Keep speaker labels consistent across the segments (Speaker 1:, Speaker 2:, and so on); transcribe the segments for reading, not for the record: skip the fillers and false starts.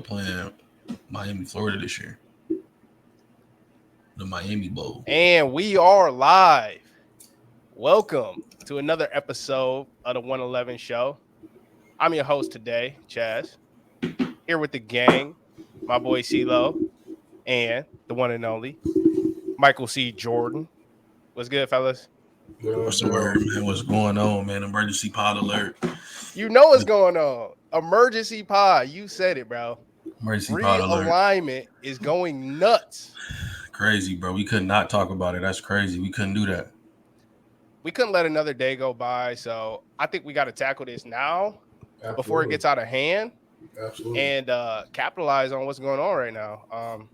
Speaker 1: playing Miami, Florida this year. The Miami Bowl.
Speaker 2: And we are live. Welcome to another episode of the 111 Show. I'm your host today, Chaz. Here with the gang, my boy CeeLo, and the one and only Michael C. Jordan. What's good, fellas?
Speaker 1: What's the word, man? What's going on, man? Emergency pod alert.
Speaker 2: You know what's going on. Emergency pod. You said it, bro.
Speaker 1: Emergency pod alert.
Speaker 2: Realignment is going nuts.
Speaker 1: Crazy, bro. We could not talk about it. That's crazy. We couldn't do that.
Speaker 2: We couldn't let another day go by, so I think we got to tackle this now before it gets out of hand.
Speaker 3: Absolutely.
Speaker 2: And capitalize on what's going on right now.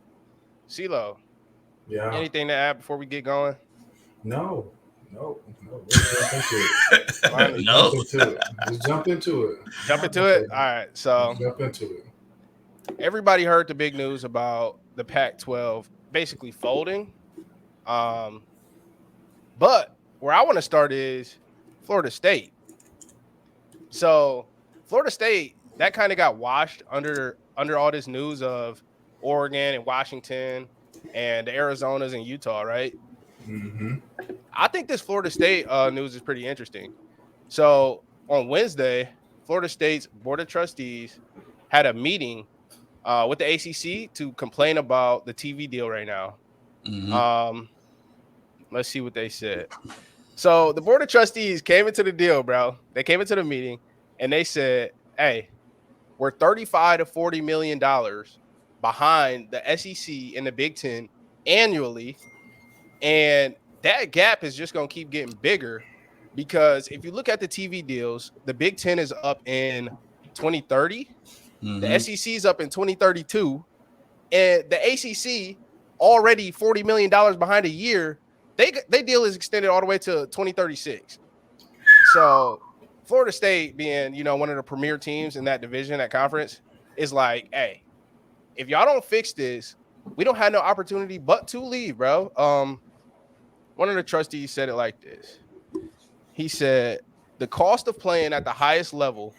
Speaker 2: CeeLo,
Speaker 3: Yeah.
Speaker 2: anything to add before we get going?
Speaker 3: No. Let's jump into it.
Speaker 1: No.
Speaker 3: Just jump into it.
Speaker 2: Jump into it? All right. So
Speaker 3: Jump into it.
Speaker 2: everybody heard the big news about the Pac-12 basically folding. But where I want to start is Florida State. So Florida State, that kind of got washed under all this news of Oregon and Washington and the Arizonas and Utah, right?
Speaker 3: Mm-hmm.
Speaker 2: I think this Florida State news is pretty interesting. So on Wednesday, Florida State's Board of Trustees had a meeting with the ACC to complain about the TV deal right now.
Speaker 1: Mm-hmm.
Speaker 2: Let's see what they said. So the Board of Trustees came into the deal, bro. They came into the meeting and they said, hey, we're $35 to $40 million behind the SEC and the Big Ten annually. And that gap is just going to keep getting bigger because if you look at the TV deals, the Big Ten is up in 2030.
Speaker 1: Mm-hmm.
Speaker 2: The SEC is up in 2032. And the ACC already $40 million behind a year. They deal is extended all the way to 2036. So Florida State being, one of the premier teams in that division, that conference, is like, hey, if y'all don't fix this, we don't have no opportunity but to leave, bro. One of the trustees said it like this. He said, the cost of playing at the highest level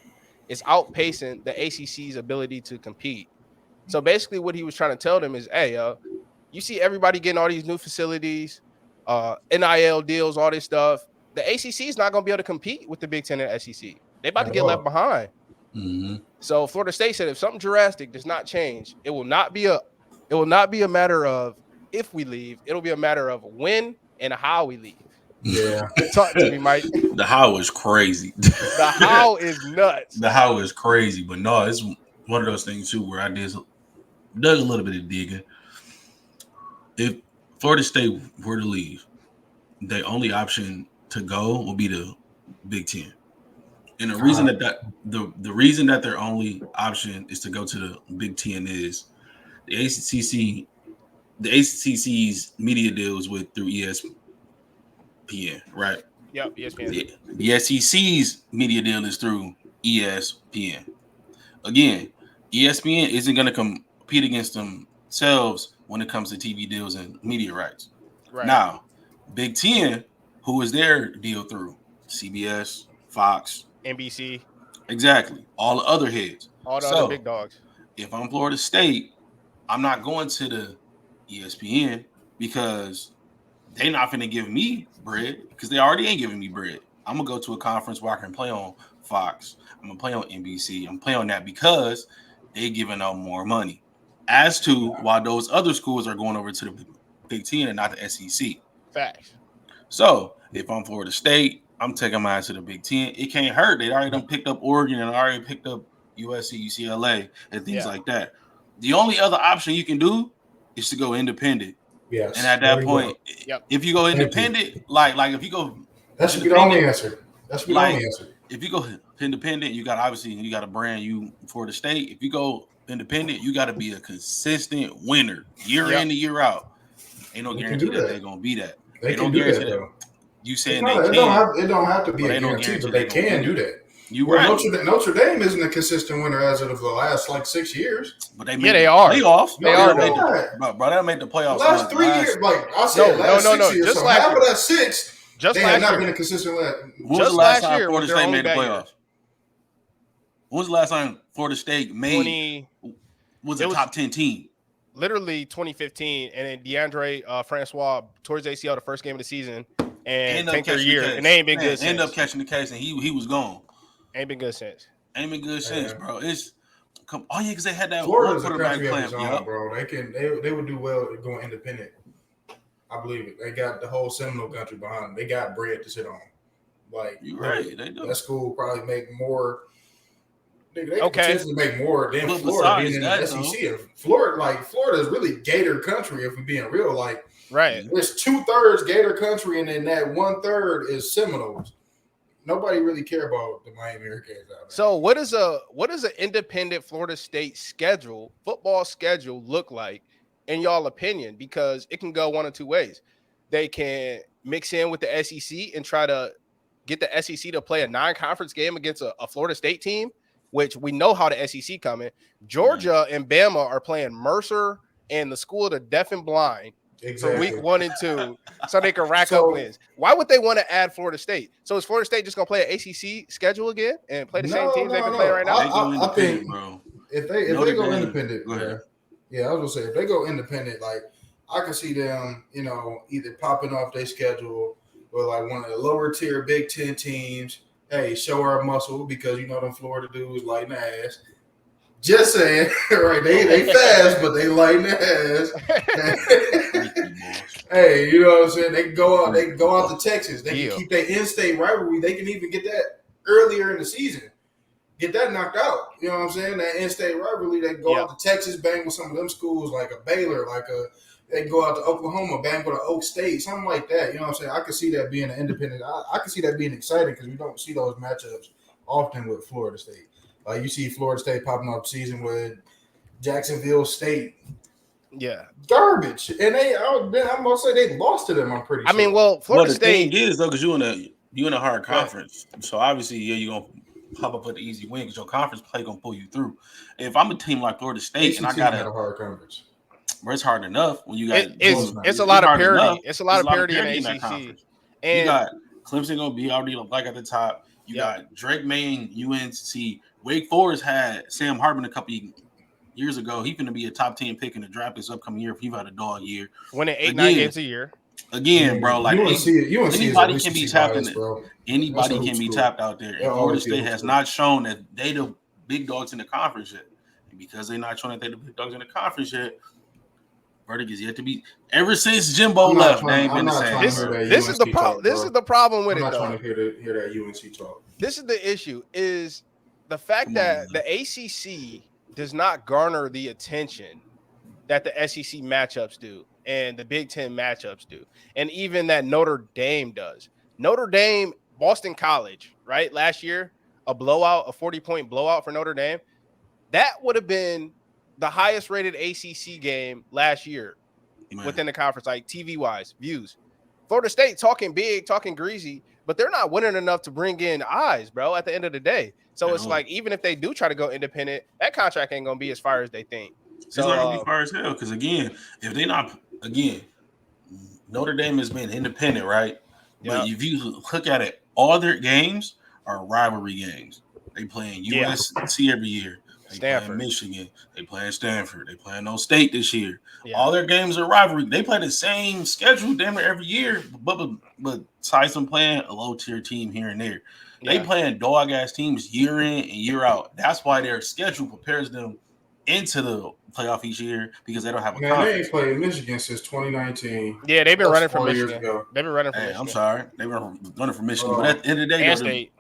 Speaker 2: is outpacing the ACC's ability to compete. So basically what he was trying to tell them is, hey, you see everybody getting all these new facilities, NIL deals, all this stuff. The ACC is not going to be able to compete with the Big Ten and SEC. They're about to get left behind.
Speaker 1: Mm-hmm.
Speaker 2: So Florida State said if something drastic does not change, it will not be a matter of if we leave. It'll be a matter of when and how we leave.
Speaker 3: Yeah.
Speaker 2: Talk to me, Mike.
Speaker 1: The how is crazy.
Speaker 2: The how is nuts.
Speaker 1: The how is crazy, but no, it's one of those things too where I did a little bit of digging. If Florida State were to leave, the only option to go will be the Big Ten. And the reason the reason that their only option is to go to the Big Ten is the ACC's media deals through ESPN, right?
Speaker 2: Yep, ESPN.
Speaker 1: The SEC's media deal is through ESPN. Again, ESPN isn't going to compete against themselves when it comes to TV deals and media rights.
Speaker 2: Right.
Speaker 1: Now, Big Ten, who is their deal through? CBS, Fox,
Speaker 2: NBC.
Speaker 1: Exactly. All the other heads.
Speaker 2: All the other big dogs.
Speaker 1: If I'm Florida State, I'm not going to the ESPN because they're not going to give me bread because they already ain't giving me bread. I'm going to go to a conference where I can play on Fox. I'm going to play on NBC. I'm playing on that because they're giving out more money. As to why those other schools are going over to the Big Ten and not the SEC.
Speaker 2: Facts.
Speaker 1: So if I'm Florida State, I'm taking my ass to the Big Ten. It can't hurt. They already done picked up Oregon and already picked up USC, UCLA, and things like that. The only other option you can do is to go independent.
Speaker 3: Yes.
Speaker 1: And at that point, if you go independent, like if you go,
Speaker 3: that should be the only answer. That should be the only answer.
Speaker 1: If you go independent, you got a brand you Florida State. If you go independent, you got to be a consistent winner year in and year out. Ain't no guarantee that they're gonna be that.
Speaker 3: They can do that though.
Speaker 1: You saying
Speaker 3: it don't have to be a guarantee, but they can do that. Notre Dame isn't a consistent winner as of the last 6 years.
Speaker 1: But they made playoffs.
Speaker 2: They are.
Speaker 1: Bro, they made the playoffs.
Speaker 3: The last 3 years, I said last 6 years.
Speaker 2: Just
Speaker 3: so half of that 6, they have not been a consistent winner.
Speaker 1: When was the last time Florida State made the playoffs? When was the last time Florida State made? was a top 10 team.
Speaker 2: Literally 2015, and then DeAndre Francois towards ACL the first game of the season, and tanked their year, and they ain't been good since.
Speaker 1: End up catching the case, and he was gone.
Speaker 2: Ain't been good since.
Speaker 1: Bro. Because they had that
Speaker 3: Florida's a country of its own, bro. They would do well going independent. I believe it. They got the whole Seminole country behind them. They got bread to sit on. Like,
Speaker 1: you're right, they do.
Speaker 3: That school probably make more. They potentially make more than Florida being in the SEC. And Florida is really Gator country, if we're being real. Like,
Speaker 2: right,
Speaker 3: it's 2/3 Gator country, and then that 1/3 is Seminoles. Nobody really care about the Miami Hurricanes out there.
Speaker 2: So what is an independent Florida State football schedule look like in y'all opinion? Because it can go one of two ways. They can mix in with the SEC and try to get the SEC to play a non-conference game against a Florida State team, which we know how the SEC coming. Georgia and Bama are playing Mercer and the School of the Deaf and Blind for week 1 and 2, so they can rack up wins. Why would they want to add Florida State? So is Florida State just going to play an ACC schedule again and play the same teams they've been playing right now?
Speaker 3: I think, bro. If they go independent, I was gonna say if they go independent, like I can see them, either popping off their schedule or like one of the lower tier Big Ten teams. Hey, show our muscle because them Florida dudes lighting the ass. Just saying, right? They fast, but they lighting the ass. Hey, you know what I'm saying? They can go out to Texas. They can keep their in-state rivalry. They can even get that earlier in the season. Get that knocked out. You know what I'm saying? That in-state rivalry. They go out to Texas, bang with some of them schools like a Baylor, they can go out to Oklahoma, bang with an Oak State, something like that. You know what I'm saying? I can see that being an independent. I can see that being exciting because we don't see those matchups often with Florida State. Like you see Florida State popping up season with Jacksonville State.
Speaker 2: Yeah.
Speaker 3: Garbage. And I'm going to say they lost to them, I'm pretty sure.
Speaker 2: I mean, Florida State.
Speaker 1: The thing is, though, because you in a hard conference. Right. So obviously, you're going to pop up with the easy win because your conference play going to pull you through. If I'm a team like Florida State and I got
Speaker 3: a hard conference.
Speaker 1: It's hard enough when you got
Speaker 2: it's a lot of parity. It's a lot of parity in the ACC. And
Speaker 1: you got Clemson gonna be already like at the top. You got Drake May, UNC. Wake Forest had Sam Hartman a couple years ago. He's gonna be a top 10 pick in the draft this upcoming year if he had a dog year.
Speaker 2: Winning 8-9 games a year.
Speaker 1: Again, bro, like anybody can be tapped in.
Speaker 3: Bro.
Speaker 1: Anybody can be tapped out there. And Florida State has not shown that they the big dogs in the conference yet. And because they're not showing that they the big dogs in the conference yet, verdict is yet to be. Ever since Jimbo left, they ain't been the same.
Speaker 2: This is the problem. This is the problem with it.
Speaker 3: I'm not trying to hear that UNC talk.
Speaker 2: This is the issue: is the fact that the ACC does not garner the attention that the SEC matchups do and the Big Ten matchups do, and even that Notre Dame does. Notre Dame, Boston College, right? Last year, a 40-point blowout for Notre Dame. That would have been the highest rated ACC game last year within the conference, like TV wise, views. Florida State talking big, talking greasy, but they're not winning enough to bring in eyes, bro, at the end of the day. So it's like, even if they do try to go independent, that contract ain't going to be as far as they think.
Speaker 1: It's not going to be far as hell because, again, if they not, Notre Dame has been independent, right? But if you look at it, all their games are rivalry games. They playing USC every year. They playing Michigan. They playing Stanford. They playing No State this year. Yeah. All their games are rivalry. They play the same schedule damn near every year, but besides them playing a low-tier team here and there. They playing dog-ass teams year in and year out. That's why their schedule prepares them into the playoff each year because they don't have a conference.
Speaker 3: They ain't played Michigan since 2019.
Speaker 2: Yeah, they've been running for Michigan. They've been running for Michigan.
Speaker 1: I'm sorry. They've been running for Michigan. But at the end of the day,
Speaker 2: State.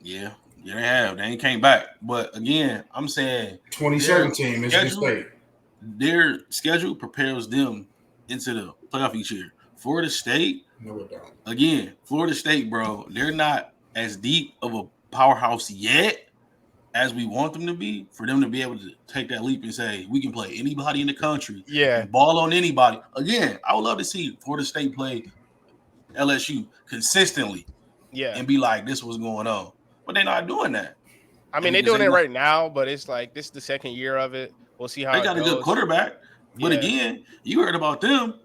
Speaker 1: Yeah, they have. They ain't came back. But again, I'm saying
Speaker 3: 2017 Michigan State.
Speaker 1: Their schedule prepares them into the playoff each year. Florida State,
Speaker 3: no, it don't.
Speaker 1: Again, Florida State, bro, they're not as deep of a powerhouse yet as we want them to be for them to be able to take that leap and say, we can play anybody in the country.
Speaker 2: Yeah.
Speaker 1: And ball on anybody. Again, I would love to see Florida State play LSU consistently.
Speaker 2: Yeah.
Speaker 1: And be like, this was going on. But they're not doing that.
Speaker 2: I mean, they're doing it right now, but it's like this is the second year of it. We'll see how
Speaker 1: they got a good quarterback. But again, you heard about them.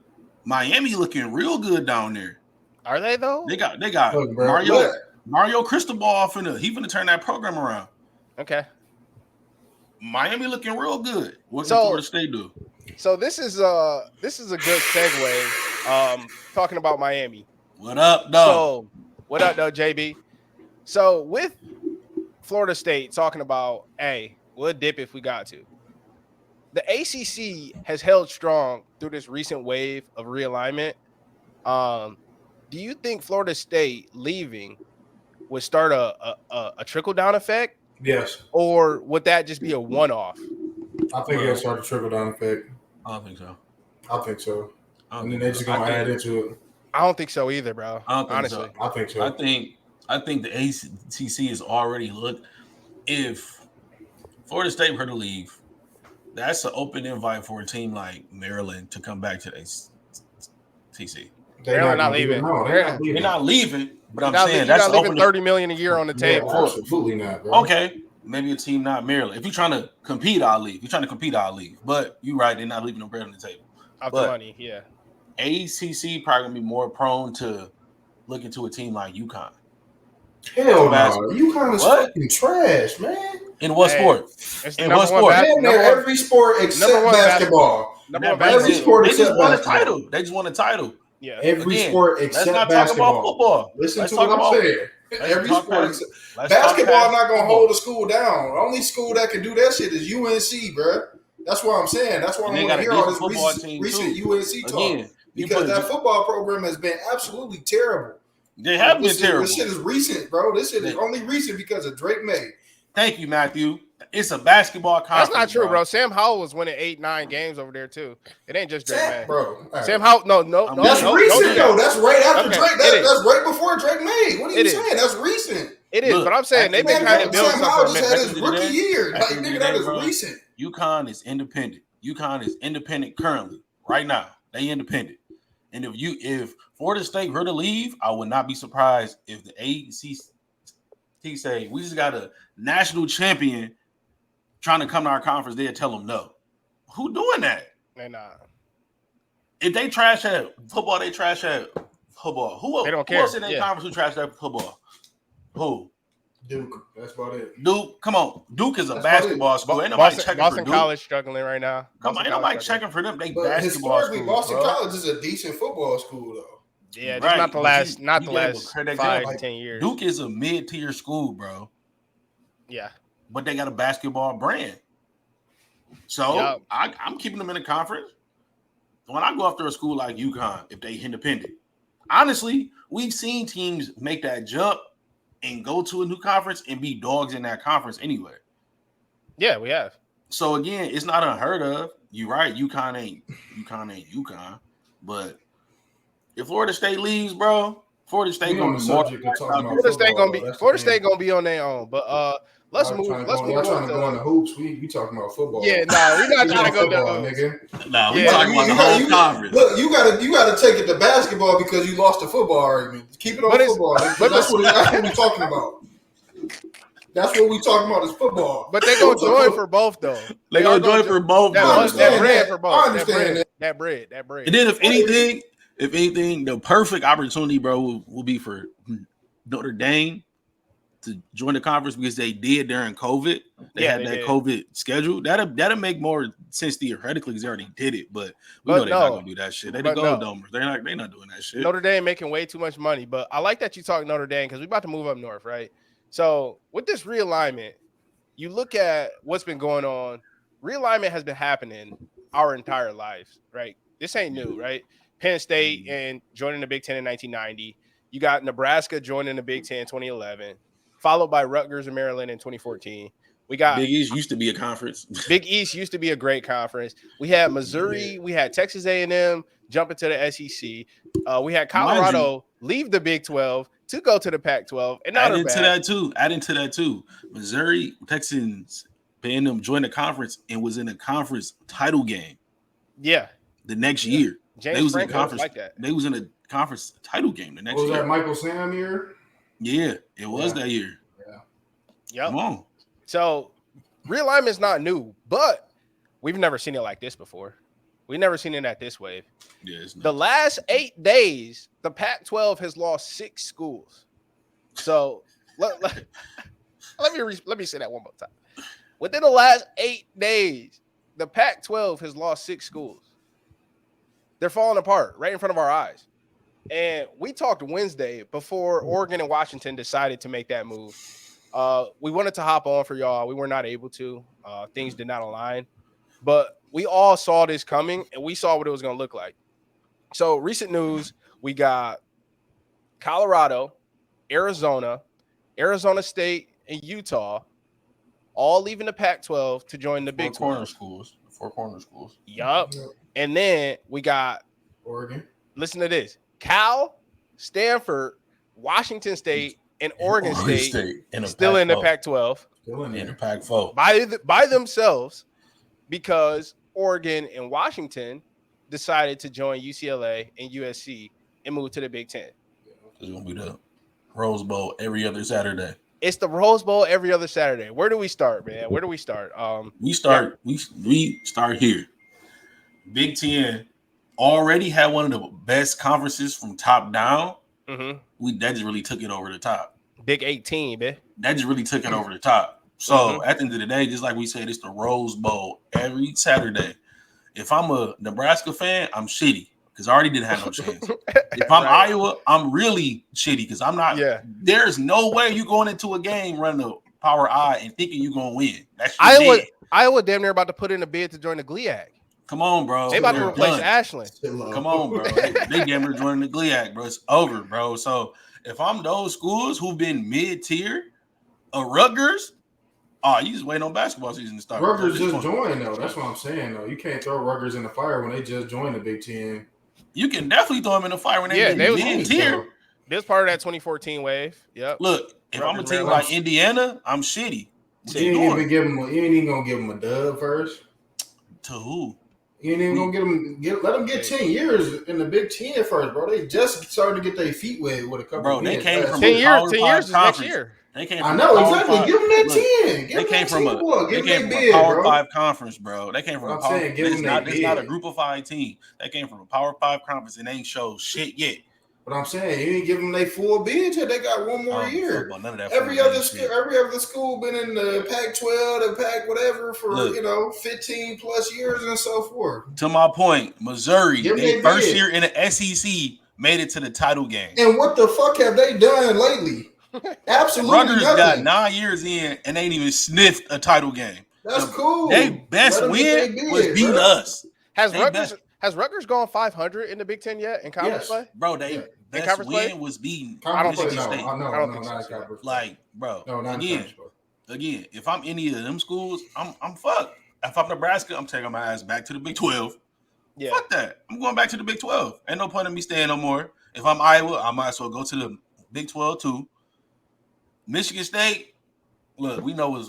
Speaker 1: Miami looking real good down there.
Speaker 2: Are they though?
Speaker 1: They got Mario Cristobal finna turn that program around.
Speaker 2: Okay.
Speaker 1: Miami looking real good. What can
Speaker 2: So-
Speaker 1: Florida State do?
Speaker 2: So this is a good segue. Talking about Miami.
Speaker 1: What up, dog?
Speaker 2: So what up, though, JB? So with Florida State talking about, hey, we'll dip if we got to. The ACC has held strong through this recent wave of realignment. Do you think Florida State leaving would start a trickle down effect,
Speaker 3: Yes,
Speaker 2: or would that just be a one off?
Speaker 3: I think it'll start to trickle down effect.
Speaker 1: I don't think so.
Speaker 3: I think so.
Speaker 1: I don't
Speaker 3: And then
Speaker 1: think
Speaker 3: they're
Speaker 1: so.
Speaker 3: just gonna
Speaker 1: I
Speaker 3: add
Speaker 1: think-
Speaker 3: into it.
Speaker 2: I don't think so either, bro.
Speaker 1: I don't think
Speaker 2: Honestly,
Speaker 1: so.
Speaker 3: I think so.
Speaker 1: I think the ACC is already looked. If Florida State were to leave, that's an open invite for a team like Maryland to come back to the ACC.
Speaker 2: Maryland not leaving.
Speaker 3: No,
Speaker 2: They're
Speaker 1: They're not leaving, but I'm
Speaker 2: You're
Speaker 1: saying
Speaker 2: not
Speaker 1: that's
Speaker 2: leaving
Speaker 1: open.
Speaker 2: $30 million a year on the table.
Speaker 3: Yeah, absolutely not, bro.
Speaker 1: Okay, maybe a team not Maryland. If you're trying to compete, I'll leave. If you're trying to compete, I'll leave. But you're right, they're not leaving no bread on the table.
Speaker 2: Off
Speaker 1: but-
Speaker 2: the money, yeah.
Speaker 1: ACC probably gonna be more prone to look into a team like UConn.
Speaker 3: Hell no.
Speaker 1: Basketball.
Speaker 3: UConn is
Speaker 1: What?
Speaker 3: fucking trash, man.
Speaker 1: In what
Speaker 2: Hey,
Speaker 1: sport?
Speaker 2: It's
Speaker 1: And
Speaker 2: number
Speaker 1: what
Speaker 2: one
Speaker 1: sport?
Speaker 2: bas-
Speaker 3: Damn
Speaker 2: number
Speaker 3: near
Speaker 2: one-
Speaker 3: every sport except
Speaker 2: number one
Speaker 3: basketball.
Speaker 2: number one
Speaker 1: Every
Speaker 2: basketball.
Speaker 3: sport
Speaker 1: They just
Speaker 3: except
Speaker 1: won a
Speaker 3: basketball.
Speaker 1: title. They just won a title.
Speaker 2: Yeah.
Speaker 3: Every
Speaker 1: Again,
Speaker 3: sport
Speaker 1: Let's
Speaker 3: except
Speaker 1: not
Speaker 3: basketball.
Speaker 1: talk about football.
Speaker 3: Listen
Speaker 1: Let's
Speaker 3: to
Speaker 1: talk
Speaker 3: what I'm
Speaker 1: about-
Speaker 3: saying.
Speaker 1: let's
Speaker 3: Every
Speaker 1: talk
Speaker 3: sport
Speaker 1: past-
Speaker 3: except
Speaker 1: let's talk
Speaker 3: basketball
Speaker 1: past
Speaker 3: not gonna
Speaker 1: football.
Speaker 3: hold a school down. The only school that can do that shit is UNC, bro. That's what I'm saying. That's why
Speaker 1: And
Speaker 3: I
Speaker 1: they
Speaker 3: want
Speaker 1: got
Speaker 3: to
Speaker 1: a
Speaker 3: hear all
Speaker 1: decent
Speaker 3: this
Speaker 1: football team,
Speaker 3: recent
Speaker 1: too.
Speaker 3: UNC talk.
Speaker 1: Again, you
Speaker 3: Because
Speaker 1: put-
Speaker 3: that football program has been absolutely terrible.
Speaker 1: They have been
Speaker 3: This shit-
Speaker 1: terrible.
Speaker 3: This shit is recent, bro. This shit is
Speaker 1: They-
Speaker 3: only recent because of Drake May.
Speaker 1: Thank you, Matthew. It's a basketball conference.
Speaker 2: That's not true, bro. Sam Howell was winning 8-9 games over there too. It ain't just Drake, man.
Speaker 3: Bro, all right.
Speaker 2: Sam Howell, no,
Speaker 3: That's
Speaker 2: no,
Speaker 3: recent,
Speaker 2: don't do
Speaker 3: though.
Speaker 2: that.
Speaker 3: That's right after
Speaker 2: Okay,
Speaker 3: Drake.
Speaker 2: it is.
Speaker 3: That's right before Drake May. What are you
Speaker 2: It is.
Speaker 3: saying? That's recent.
Speaker 2: It is,
Speaker 1: Look,
Speaker 2: but I'm saying they've been
Speaker 3: Man,
Speaker 2: kind of building
Speaker 3: Sam
Speaker 2: something
Speaker 3: Howell
Speaker 2: for a
Speaker 3: just had
Speaker 2: minute.
Speaker 3: his rookie year. Like,
Speaker 1: At the end of
Speaker 3: nigga,
Speaker 1: the
Speaker 3: that
Speaker 1: day,
Speaker 3: is
Speaker 1: bro,
Speaker 3: recent.
Speaker 1: UConn is independent. UConn is independent currently, right now. They independent. And if Florida State were to leave, I would not be surprised if the ACC say we just got a national champion trying to come to our conference. They'll tell them no. Who doing that?
Speaker 2: They're not.
Speaker 1: If they trash at football, they trash at football. Who
Speaker 2: They don't
Speaker 1: who
Speaker 2: care.
Speaker 1: else in their
Speaker 2: Yeah.
Speaker 1: conference who trash at football? Who?
Speaker 3: Duke. That's about it.
Speaker 1: Duke. Come on. Duke is a
Speaker 3: That's about
Speaker 1: basketball school. Ain't nobody checking
Speaker 2: Boston
Speaker 1: for Duke.
Speaker 2: College struggling right now.
Speaker 1: Come on,
Speaker 2: Boston
Speaker 1: ain't nobody
Speaker 2: College struggling.
Speaker 1: checking for them. They
Speaker 3: But
Speaker 1: basketball
Speaker 3: historically,
Speaker 1: schools,
Speaker 3: Boston
Speaker 1: bro.
Speaker 3: College is a decent football school, though.
Speaker 2: Yeah, just
Speaker 1: Right,
Speaker 2: not the
Speaker 1: but
Speaker 2: last,
Speaker 1: you
Speaker 2: not the
Speaker 1: gave a
Speaker 2: last
Speaker 1: credit
Speaker 2: 5
Speaker 1: example.
Speaker 2: to 10 years.
Speaker 1: Duke is a mid-tier school, bro,
Speaker 2: Yeah,
Speaker 1: but they got a basketball brand. So
Speaker 2: Yup.
Speaker 1: I'm keeping them in the conference. When I go after a school like UConn, if they independent, honestly, we've seen teams make that jump and go to a new conference and be dogs in that conference anyway.
Speaker 2: yeah, we have.
Speaker 1: So again, it's not unheard of. You're right. UConn ain't UConn. But if Florida State leaves, bro, Florida State
Speaker 3: We on
Speaker 1: gonna
Speaker 3: the
Speaker 1: be more.
Speaker 3: subject of talking about
Speaker 2: Florida State
Speaker 3: football,
Speaker 2: gonna be
Speaker 3: though. That's the
Speaker 2: Florida
Speaker 3: thing.
Speaker 2: State gonna be on their own. But let's
Speaker 3: Y'all
Speaker 2: move.
Speaker 3: trying to
Speaker 2: Let's
Speaker 3: go-
Speaker 2: move
Speaker 3: Y'all trying
Speaker 2: on
Speaker 3: to go in the
Speaker 2: to.
Speaker 3: hoops. We talking about football.
Speaker 2: Yeah, nah, we're not
Speaker 3: We
Speaker 2: trying to go
Speaker 3: football,
Speaker 2: to.
Speaker 3: nigga.
Speaker 1: Nah, we
Speaker 2: Yeah,
Speaker 1: talking about the whole conference.
Speaker 3: Look, you gotta take it to basketball because you lost the football argument. Keep it on
Speaker 2: But it's-
Speaker 3: football.
Speaker 2: but
Speaker 3: That's what we're talking about. That's what we talking about is football.
Speaker 2: But they gonna join for both though.
Speaker 1: They
Speaker 2: are
Speaker 1: gonna join for both.
Speaker 2: that,
Speaker 3: I
Speaker 1: bro.
Speaker 2: that
Speaker 3: understand
Speaker 2: bread
Speaker 3: that.
Speaker 2: for
Speaker 3: I
Speaker 2: both.
Speaker 3: understand
Speaker 2: That bread.
Speaker 1: And then if anything, the perfect opportunity, bro, will be for Notre Dame to join the conference because they did during COVID. They
Speaker 2: Yeah,
Speaker 1: had
Speaker 2: they
Speaker 1: that
Speaker 2: did.
Speaker 1: COVID schedule. That'll make more sense theoretically because they already did it. But we
Speaker 2: But
Speaker 1: know they're not
Speaker 2: no.
Speaker 1: gonna do that shit. They the
Speaker 2: But
Speaker 1: gold
Speaker 2: no.
Speaker 1: domers. They're not doing that shit.
Speaker 2: Notre Dame making way too much money, but I like that you talk Notre Dame because we're about to move up north, right? So with this realignment, you look at what's been going on. Realignment has been happening our entire lives, right? This ain't new, right? Penn State and joining the Big Ten in 1990. You got Nebraska joining the Big Ten in 2011, followed by Rutgers and Maryland in 2014. We got
Speaker 1: Big East used to be a conference.
Speaker 2: Big East used to be a great conference. We had Missouri, we had Texas A&M jump into the SEC. We had Colorado leave the Big 12 to go to the Pac-12, and now
Speaker 1: Add
Speaker 2: they're
Speaker 1: into
Speaker 2: back.
Speaker 1: that too. Missouri Texans paying them join the conference and was in a conference title game
Speaker 2: Yeah,
Speaker 1: the next year. They
Speaker 2: James
Speaker 1: was in a
Speaker 2: Franco was
Speaker 1: conference.
Speaker 2: like that.
Speaker 1: They was in a conference title game the next
Speaker 3: What was
Speaker 1: year.
Speaker 3: that Michael Sam year?
Speaker 1: Yeah, it was
Speaker 3: Yeah.
Speaker 1: that year.
Speaker 2: Yep.
Speaker 1: Come on.
Speaker 2: So realignment's not new, but we've never seen it like this before. We've never seen it at this wave.
Speaker 1: Yeah, it's not.
Speaker 2: The last 8 days, the Pac-12 has lost 6 schools. So let me say that one more time. Within the last 8 days, the Pac-12 has lost 6 schools. They're falling apart right in front of our eyes. And we talked Wednesday before Oregon and Washington decided to make that move. We wanted to hop on for y'all. We were not able to. Things did not align. But we all saw this coming, and we saw what it was going to look like. So recent news, we got Colorado, Arizona, Arizona State, and Utah all leaving the Pac-12 to join the Big 12.
Speaker 1: Four corner schools.
Speaker 2: Yup. And then we got
Speaker 3: Oregon.
Speaker 2: Listen to this. Cal, Stanford, Washington State, and Oregon State still in the Pac-12.
Speaker 3: Still in
Speaker 1: the Pac-4.
Speaker 2: By themselves because Oregon and Washington decided to join UCLA and USC and move to the Big Ten.
Speaker 1: It's going to be the Rose Bowl every other Saturday.
Speaker 2: It's the Rose Bowl every other Saturday. Where do we start, man? Where do we start?
Speaker 1: We start here. Big Ten already had one of the best conferences from top down.
Speaker 2: Mm-hmm.
Speaker 1: That just really took it over the top.
Speaker 2: Big 18, man.
Speaker 1: That just really took it over the top. So at the end of the day, just like we said, it's the Rose Bowl every Saturday. If I'm a Nebraska fan, I'm shitty because I already didn't have no chance. If I'm Iowa, I'm really shitty because I'm not.
Speaker 2: Yeah.
Speaker 1: There's no way you going into a game running a power I and thinking you're going to win. That's
Speaker 2: Iowa damn near about to put in a bid to join the GLIAC.
Speaker 1: Come on, bro.
Speaker 2: They about to replace Ashland.
Speaker 1: Come on, bro. They damn near joining the GLIAC, bro. It's over, bro. So if I'm those schools who've been mid-tier, Rutgers, you just waiting on basketball season to start.
Speaker 3: Rutgers just joined, though. That's what I'm saying, though. You can't throw Rutgers in the fire when they just joined the Big Ten.
Speaker 1: You can definitely throw them in the fire when they mid-tier.
Speaker 2: They was part of that 2014 wave. Yep.
Speaker 1: Look, if I'm a team like Indiana, I'm shitty.
Speaker 3: You ain't even gonna give them a dub first.
Speaker 1: To who?
Speaker 3: You ain't even gonna let them get 10 years in the Big Ten first, bro. They just started to get their feet wet with a couple.
Speaker 1: Bro, they came from
Speaker 2: 10 years. 10 years is next year.
Speaker 1: They came
Speaker 3: I know exactly. Give them that 10.
Speaker 1: They came from a Power 5 conference, bro. They came from a Power. It's not a Group of 5 team. They came from a Power 5 conference and they ain't showed shit yet.
Speaker 3: But I'm saying you ain't give them their full bid till they got one more year.
Speaker 1: None of that
Speaker 3: every other school been in the Pac-12, the Pac whatever for 15 plus years and so forth.
Speaker 1: To my point, Missouri, their first year in the SEC made it to the title game.
Speaker 3: And what the fuck have they done lately? Absolutely
Speaker 1: Rutgers
Speaker 3: nothing.
Speaker 1: got 9 years in and they ain't even sniffed a title game.
Speaker 3: That's cool.
Speaker 1: Their best win was beating us.
Speaker 2: Has Rutgers gone 500 in the Big Ten yet in conference play?
Speaker 1: Bro, they best win play? Was beating
Speaker 3: Michigan
Speaker 1: State.
Speaker 3: I don't think so.
Speaker 1: Like, bro,
Speaker 3: no, not
Speaker 1: again, if I'm any of them schools, I'm fucked. If I'm Nebraska, I'm taking my ass back to the Big 12. Yeah. Fuck that. I'm going back to the Big 12. Ain't no point in me staying no more. If I'm Iowa, I might as well go to the Big 12 too. Michigan State, look, we know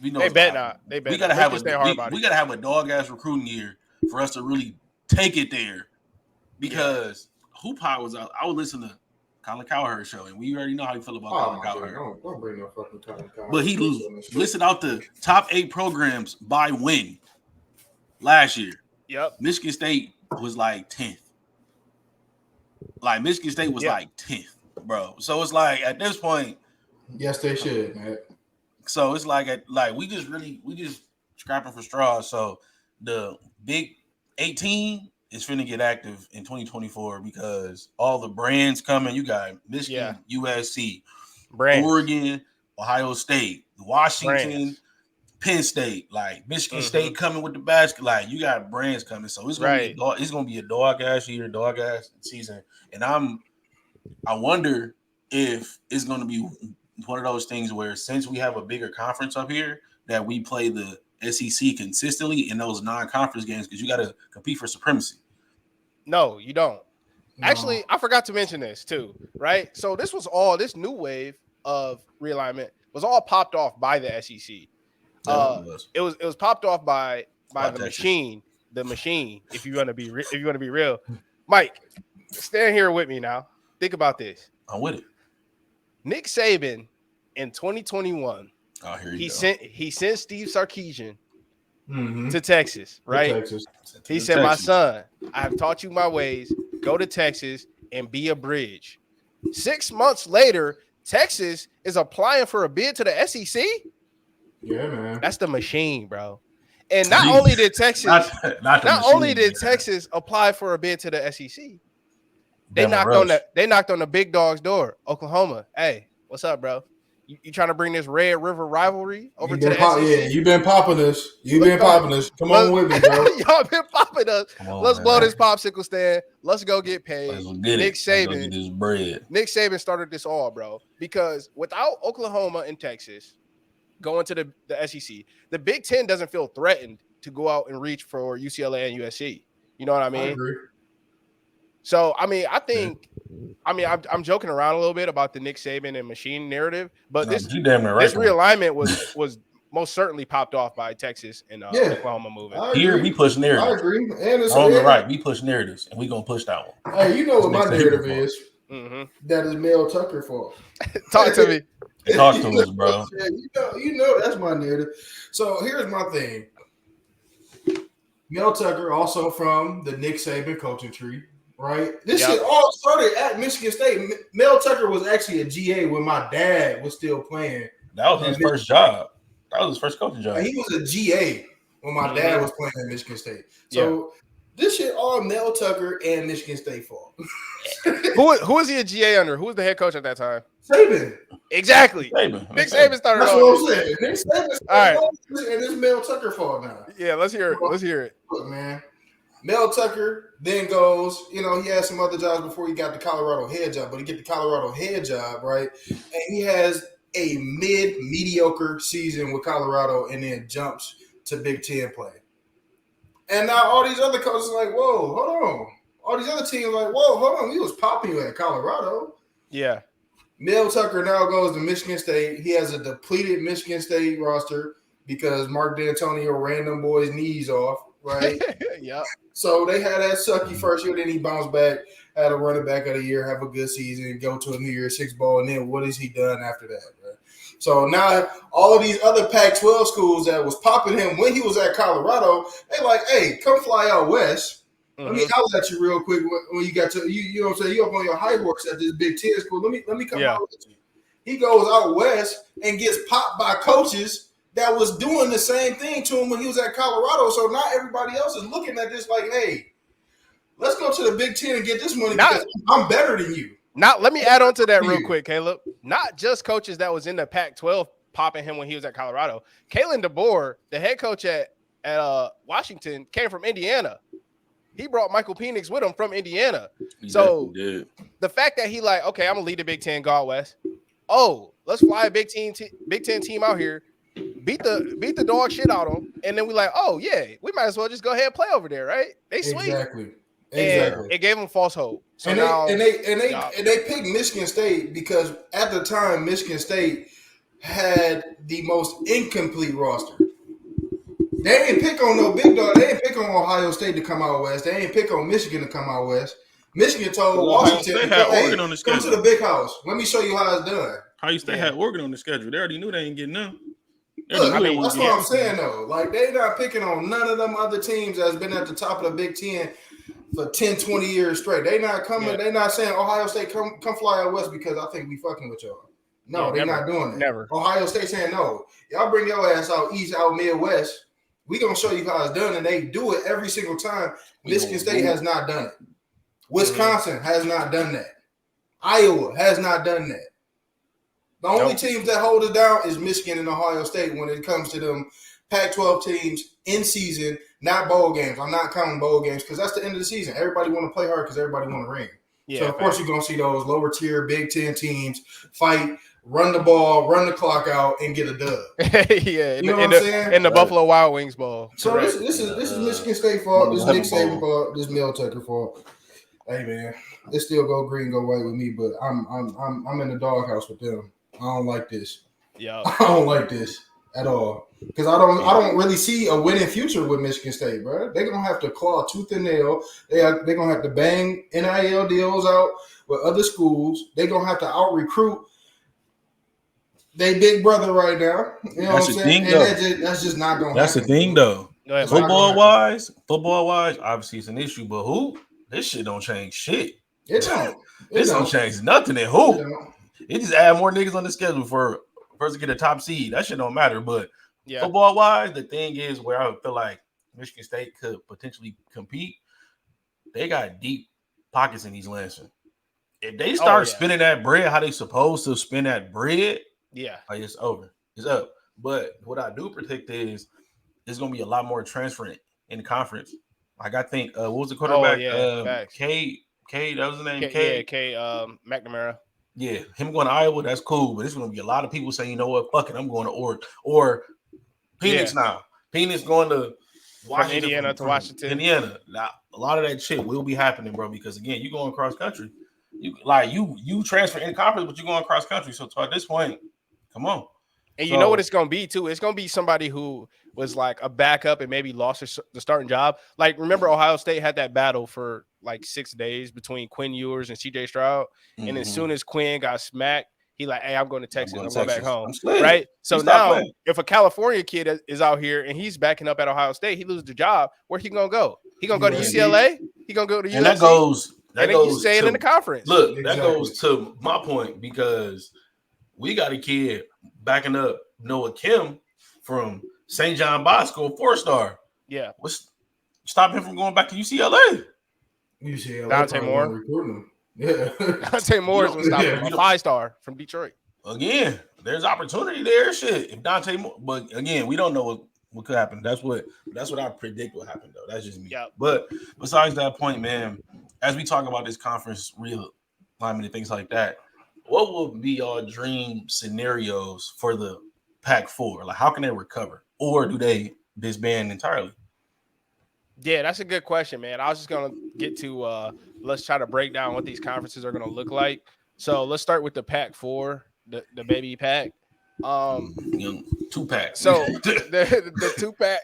Speaker 2: they bet not. They bet.
Speaker 1: We gotta have a dog ass recruiting year for us to really take it there, because Hoop High was out. I would listen to Colin Cowherd show, and we already know how you feel about Colin Cowherd.
Speaker 3: Don't bring no fucking Colin Cowherd.
Speaker 1: But he listed out the top 8 programs by win last year.
Speaker 2: Yep.
Speaker 1: Michigan State was like 10th. Like Michigan State was like 10th, bro. So it's like at this point,
Speaker 3: yes, they should, man.
Speaker 1: So it's like we just scrapping for straws. So the Big 18 is finna get active in 2024 because all the brands coming. You got Michigan, USC, Oregon, Ohio State, Washington, Penn State, like Michigan State coming with the basket. Like you got brands coming, so it's gonna be a dog ass year, dog ass season. And I wonder if it's gonna be one of those things where, since we have a bigger conference up here, that we play the SEC consistently in those non-conference games, because you got to compete for supremacy.
Speaker 2: No, you don't. No. Actually, I forgot to mention this too, right? So this new wave of realignment was all popped off by the SEC. It was popped off by the machine. The machine. If you want to be real, Mike, stand here with me now. Think about this.
Speaker 1: I'm with it.
Speaker 2: Nick Saban in 2021.
Speaker 1: Oh, here
Speaker 2: he sent Steve Sarkisian to Texas, right? He said, "My son, I have taught you my ways. Go to Texas and be a bridge." 6 months later, Texas is applying for a bid to the SEC.
Speaker 3: Yeah, man.
Speaker 2: That's the machine, bro. And not only did Texas, not only did Texas apply for a bid to the SEC, they knocked on the big dog's door. Oklahoma, hey, what's up, bro? You trying to bring this Red River rivalry over to the SEC?
Speaker 3: Yeah, you've been popping us. Come on with me, bro.
Speaker 2: Y'all been popping us. Let's blow this popsicle stand. Let's go get paid. Nick Saban.
Speaker 1: This bread.
Speaker 2: Nick Saban started this all, bro. Because without Oklahoma and Texas going to the SEC, the Big Ten doesn't feel threatened to go out and reach for UCLA and USC. You know what I mean?
Speaker 3: I agree.
Speaker 2: So, I mean, I'm joking around a little bit about the Nick Saban and machine narrative, but this realignment was most certainly popped off by Texas and Oklahoma moving.
Speaker 1: Here we push narratives.
Speaker 3: I agree. And it's
Speaker 1: on the right, we push narratives, and we gonna push that one.
Speaker 3: Hey, you know what my narrative is? That is Mel Tucker fault.
Speaker 2: Talk to me.
Speaker 1: Talk to us, bro.
Speaker 3: You know that's my narrative. So here's my thing. Mel Tucker, also from the Nick Saban coaching tree, right? This shit all started at Michigan State. Mel Tucker was actually a GA when my dad was still playing.
Speaker 1: That was his first job. That was his first coaching job.
Speaker 3: He was a GA when my dad was playing at Michigan State. So this shit all Mel Tucker and Michigan State fault.
Speaker 2: Who was he a GA under? Who was the head coach at that time?
Speaker 3: Saban.
Speaker 2: Exactly. Nick Saban started.
Speaker 3: That's what I'm saying. Nick Saban started and it's Mel Tucker fault now.
Speaker 2: Yeah, let's hear it.
Speaker 3: Look, man. Mel Tucker then goes, he had some other jobs before he got the Colorado head job, but he get the Colorado head job, right? And he has a mediocre season with Colorado and then jumps to Big Ten play. And now all these other coaches are like, whoa, hold on. All these other teams are like, whoa, hold on. We was popping you at Colorado.
Speaker 2: Yeah.
Speaker 3: Mel Tucker now goes to Michigan State. He has a depleted Michigan State roster because Mark D'Antonio ran them boys' knees off, right?
Speaker 2: Yeah.
Speaker 3: So they had that sucky first year. Then he bounced back, had a running back of the year, have a good season, go to a New Year's Six bowl, and then what has he done after that, right? So now all of these other Pac-12 schools that was popping him when he was at Colorado, they like, hey, come fly out west. Let me holler at you real quick when you got to you know what I'm saying, you up on your high horse at this Big Ten school. Let me come out with you. He goes out west and gets popped by coaches that was doing the same thing to him when he was at Colorado. So now everybody else is looking at this like, hey, let's go to the Big Ten and get this money because I'm better than you.
Speaker 2: Now, let me add on to that real quick, Caleb. Not just coaches that was in the Pac-12 popping him when he was at Colorado. Kalen DeBoer, the head coach at Washington, came from Indiana. He brought Michael Penix with him from Indiana. So the fact that he like, okay, I'm gonna lead the Big Ten, go out west. Oh, let's fly a Big Ten team out here, beat the dog shit out of them, and then we like, oh yeah, we might as well just go ahead and play over there, right? They sweet.
Speaker 3: Exactly.
Speaker 2: And it gave them false hope. So
Speaker 3: they picked Michigan State because at the time Michigan State had the most incomplete roster. They ain't pick on no big dog. They ain't pick on Ohio State to come out west. They ain't pick on Michigan to come out west. Michigan told Washington,
Speaker 1: Oregon on the schedule.
Speaker 3: Come to the big house. Let me show you how it's done.
Speaker 1: Ohio State had Oregon on the schedule. They already knew they ain't getting them.
Speaker 3: Look, that's what I'm saying, though. Like, they not picking on none of them other teams that's been at the top of the Big Ten for 10, 20 years straight. They not coming. Yeah. They not saying, Ohio State, come fly out west because I think we fucking with y'all. No, they're not doing that.
Speaker 2: Never.
Speaker 3: Ohio State saying, no, y'all bring your ass out east, out Midwest. We going to show you how it's done, and they do it every single time. Michigan State has not done it. Wisconsin has not done that. Iowa has not done that. The only teams that hold it down is Michigan and Ohio State when it comes to them Pac-12 teams in season, not bowl games. I'm not counting bowl games because that's the end of the season. Everybody want to play hard because everybody want to ring. Yeah, so, of course, you're going to see those lower tier Big Ten teams fight, run the ball, run the clock out, and get a dub.
Speaker 2: Yeah, you know what I'm saying? In the Buffalo Wild Wings ball.
Speaker 3: So this is Michigan State fault. This is Nick Saban fault. This is Mel Tucker fault. Hey man, it still go green, go white with me, but I'm in the doghouse with them. I don't like this.
Speaker 2: Yeah,
Speaker 3: I don't like this at all because I don't really see a winning future with Michigan State, bro. They're gonna have to claw tooth and nail. They're gonna have to bang NIL deals out with other schools. They're gonna have to out recruit they big brother right now. You know what I'm saying? That's just not gonna.
Speaker 1: That's
Speaker 3: happen.
Speaker 1: The thing, though. Football wise, obviously it's an issue, but this shit don't change shit.
Speaker 3: It don't.
Speaker 1: This don't change nothing in hoop. It just add more niggas on the schedule for first to get a top seed. That shit don't matter. But
Speaker 2: Yeah.
Speaker 1: Football wise, the thing is where I feel like Michigan State could potentially compete. They got deep pockets in East Lansing. If they start spending that bread, how they supposed to spend that bread, like it's over. It's up. But what I do predict is there's gonna be a lot more transferring in the conference. Like I think what was the quarterback? K, that was his name.
Speaker 2: K McNamara.
Speaker 1: Yeah, him going to Iowa, that's cool. But there's gonna be a lot of people saying, you know what, fuck it, I'm going to or Phoenix now. Phoenix going to Washington.
Speaker 2: From Indiana to Washington.
Speaker 1: Indiana. Now, a lot of that shit will be happening, bro, because again, you going cross country. You transfer in conference, but you're going cross country. So at this point, come on.
Speaker 2: And you know what it's going to be, too? It's going to be somebody who was like a backup and maybe lost the starting job. Like, remember Ohio State had that battle for like 6 days between Quinn Ewers and C.J. Stroud. Mm-hmm. And as soon as Quinn got smacked, he like, hey, I'm going to Texas. I'm going back home. Right? So now, if a California kid is out here and he's backing up at Ohio State, he loses the job. Where he going to go? He going to go to UCLA? He going to go to USC?
Speaker 1: And that goes
Speaker 2: he's staying in the conference.
Speaker 1: Look, that goes to my point because we got a kid backing up Noah Kim from St. John Bosco, 4-star.
Speaker 2: Yeah.
Speaker 1: What's stopping him from going back to UCLA?
Speaker 2: Dante Moore.
Speaker 3: Yeah.
Speaker 2: Dante Moore is what's stopping him. A 5-star from Detroit.
Speaker 1: Again, there's opportunity there. Shit. If Dante Moore, but again, we don't know what could happen. That's what I predict will happen, though. That's just me.
Speaker 2: Yep.
Speaker 1: But besides that point, man, as we talk about this conference realignment and things like that, what would be your dream scenarios for the Pac-4? Like, how can they recover? Or do they disband entirely?
Speaker 2: Yeah, that's a good question, man. I was just going to get to let's try to break down what these conferences are going to look like. So let's start with the Pac-4, the baby pack.
Speaker 1: Young 2-pack.
Speaker 2: So the 2-pack.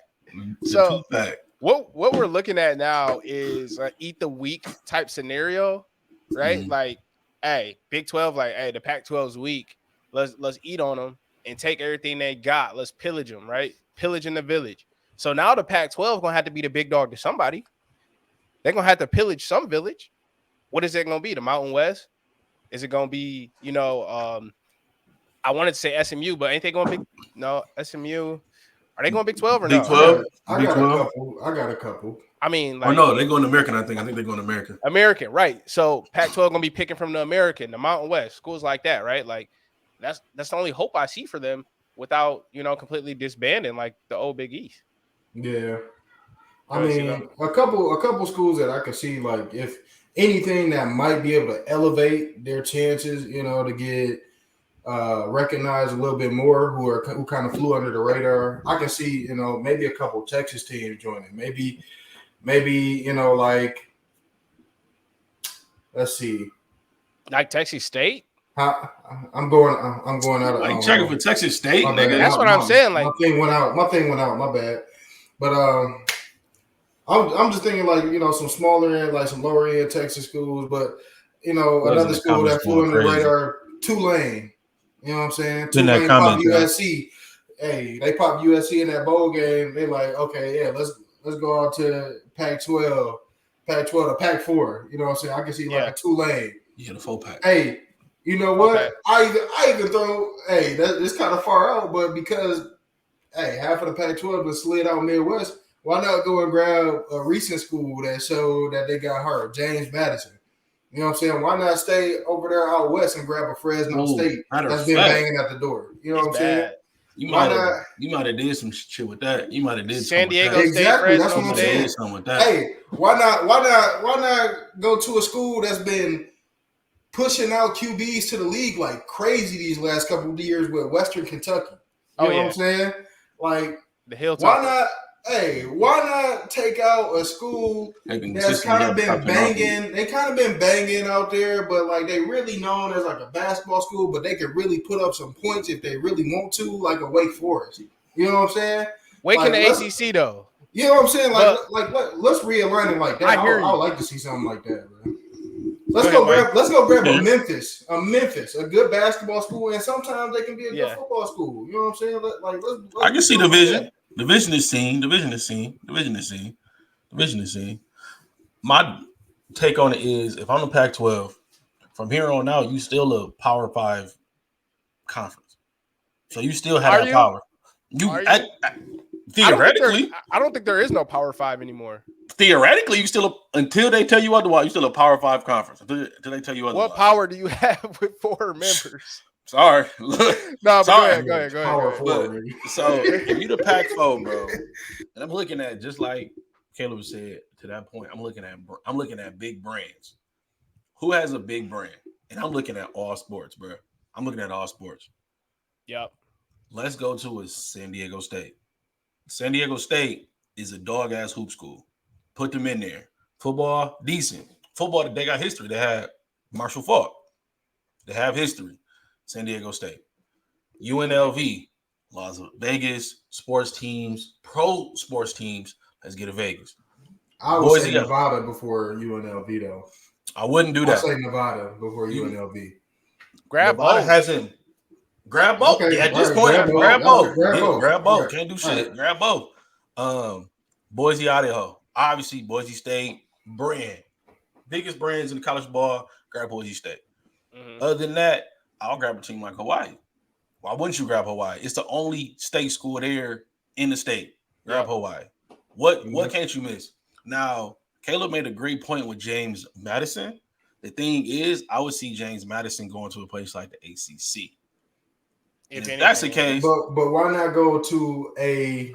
Speaker 2: So
Speaker 1: 2-pack.
Speaker 2: What we're looking at now is an eat the week type scenario, right? Mm-hmm. Like, hey, Big 12, like, hey, the Pac-12's weak. Let's eat on them and take everything they got. Let's pillage them, right? Pillage in the village. So now the Pac-12 going to have to be the big dog to somebody. They're going to have to pillage some village. What is it going to be? The Mountain West? Is it going to be, I wanted to say SMU, but ain't they going big? No, SMU. Are they going Big 12 or
Speaker 1: Big 12?
Speaker 3: I got a couple.
Speaker 2: I mean,
Speaker 1: like, no, they're going to American. I think they're going to American.
Speaker 2: American, right? So Pac-12 gonna be picking from the American, the Mountain West, schools like that, right? Like that's the only hope I see for them without completely disbanding like the old Big East.
Speaker 3: Yeah, I mean, a couple schools that I could see, like if anything that might be able to elevate their chances, to get recognized a little bit more, who kind of flew under the radar. I can see, maybe a couple Texas teams joining, maybe, like, let's see,
Speaker 2: like Texas State.
Speaker 3: I'm going out of
Speaker 1: like checking for Texas State, nigga.
Speaker 2: That's what I'm saying. Like
Speaker 3: my thing went out. My bad. But I'm just thinking like some smaller end, like some lower end Texas schools. But another school that flew under the radar, Tulane. You know what I'm saying? Tulane pop USC. Hey, they pop USC in that bowl game. They're like, okay, yeah, let's go out to Pac-12 to Pac-4. You know what I'm saying? I can see like a Tulane.
Speaker 1: Yeah, the 4-pack.
Speaker 3: Hey, you know what? Okay. I even throw. Hey, it's kind of far out, but because half of the Pac-12 was slid out Midwest, why not go and grab a recent school that showed that they got hurt? James Madison. You know what I'm saying? Why not stay over there out west and grab a Fresno State that's been banging at the door? You know what I'm saying?
Speaker 1: You might have did some shit with that. You might have did
Speaker 2: San Diego
Speaker 1: State.
Speaker 3: Exactly. That's what I'm saying.
Speaker 1: With that.
Speaker 3: Hey, why not go to a school that's been pushing out QBs to the league like crazy these last couple of years with Western Kentucky? You know what I'm saying? Like
Speaker 2: the Hilltop.
Speaker 3: Why not take out a school that's kind of been banging? They kind of been banging out there, but like they really known as like a basketball school, but they could really put up some points if they really want to, like a Wake Forest. You know what I'm saying?
Speaker 2: Wake in the ACC though.
Speaker 3: You know what I'm saying? Let's realign it like that. I would like to see something like that, man. Let's go grab a Memphis, a good basketball school, and sometimes they can be a good football school. You know what I'm saying? Let's
Speaker 1: I can see division. Division is seen. My take on it is, if I'm the Pac-12, from here on out, you still a Power 5 conference. So you still have that power. Theoretically,
Speaker 2: I don't think there is no Power 5 anymore.
Speaker 1: Theoretically, you still until they tell you otherwise. You still a Power 5 conference until they tell you otherwise.
Speaker 2: What power do you have with 4 members?
Speaker 1: Sorry,
Speaker 2: no,
Speaker 1: sorry.
Speaker 2: Go ahead.
Speaker 3: But,
Speaker 1: so if you the Pac-4, bro, and I'm looking at just like Caleb said to that point. I'm looking at big brands. Who has a big brand? And I'm looking at all sports, bro. I'm looking at all sports.
Speaker 2: Yep.
Speaker 1: Let's go to a San Diego State. San Diego State is a dog-ass hoop school. Put them in there. Football, decent. Football, they got history. They had Marshall Faulk. They have history. San Diego State. UNLV, Las Vegas, sports teams, pro sports teams. Let's get to Vegas.
Speaker 3: I would say Nevada before UNLV, though.
Speaker 1: I wouldn't do that.
Speaker 3: I'd say Nevada before UNLV.
Speaker 2: Grab
Speaker 1: Nevada
Speaker 2: both.
Speaker 1: hasn't. Grab both.
Speaker 3: Okay,
Speaker 1: At this
Speaker 3: right,
Speaker 1: point, grab both. Grab both.
Speaker 3: Right.
Speaker 1: Can't do shit. Grab both. Boise, Idaho. Obviously, Boise State brand. Biggest brands in the college ball. Grab Boise State.
Speaker 2: Mm-hmm.
Speaker 1: Other than that, I'll grab a team like Hawaii. Why wouldn't you grab Hawaii? It's the only state school there in the state. Grab Hawaii. What can't you miss? Now, Caleb made a great point with James Madison. The thing is, I would see James Madison going to a place like the ACC. If that's the case,
Speaker 3: but why not go to a?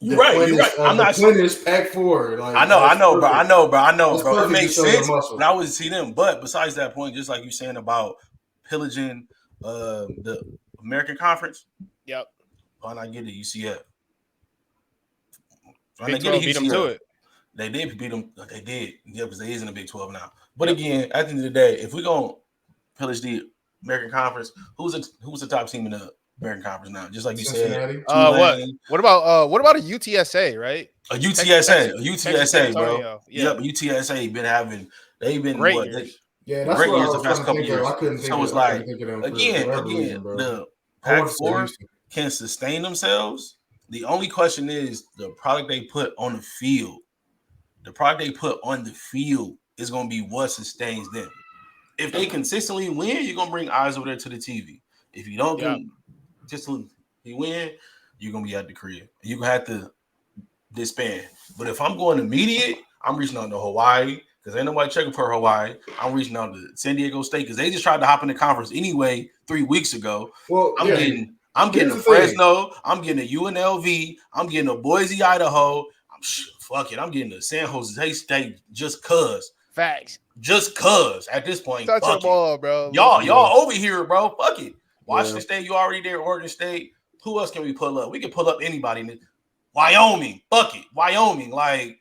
Speaker 1: You're right. I'm not
Speaker 3: Clinton's Pac-4. Like,
Speaker 1: I know, bro. It makes sense.
Speaker 3: But
Speaker 1: I would see them. But besides that point, just like you're saying about pillaging the American Conference,
Speaker 2: yep.
Speaker 1: Why not get the UCF?
Speaker 2: Big 12 beat them to it.
Speaker 1: They did beat them. They did. Yeah, because they is in the Big 12 now. But again, at the end of the day, if we're going to pillage the American Conference, who's the top team in the American Conference now? Just like you said.
Speaker 2: What about a UTSA, right?
Speaker 1: A UTSA, bro.
Speaker 2: Yeah.
Speaker 1: Yep, UTSA they've been
Speaker 2: great
Speaker 1: what,
Speaker 2: years.
Speaker 3: That's
Speaker 1: great
Speaker 3: what
Speaker 1: years the past couple years.
Speaker 3: I couldn't think
Speaker 1: so it's
Speaker 3: of,
Speaker 1: like
Speaker 3: again,
Speaker 1: the Pac-4 can sustain themselves. The only question is the product they put on the field. The product they put on the field is going to be what sustains them. If they consistently win, you're going to bring eyes over there to the TV. If you don't consistently win, you're going to be at the crib. You're going to have to disband. But if I'm going immediate, I'm reaching out to Hawaii because ain't nobody checking for Hawaii. I'm reaching out to San Diego State because they just tried to hop in the conference anyway 3 weeks ago.
Speaker 3: Well,
Speaker 1: I'm getting a Fresno. I'm getting a UNLV. I'm getting a Boise, Idaho. Fuck it. I'm getting a San Jose State just cuz.
Speaker 2: Facts.
Speaker 1: Just cuz at this point.
Speaker 2: Touch the ball, bro.
Speaker 1: Y'all over here, bro. Fuck it. Washington State, you already there. Oregon State. Who else can we pull up? We can pull up anybody. Wyoming. Fuck it. Wyoming. Like,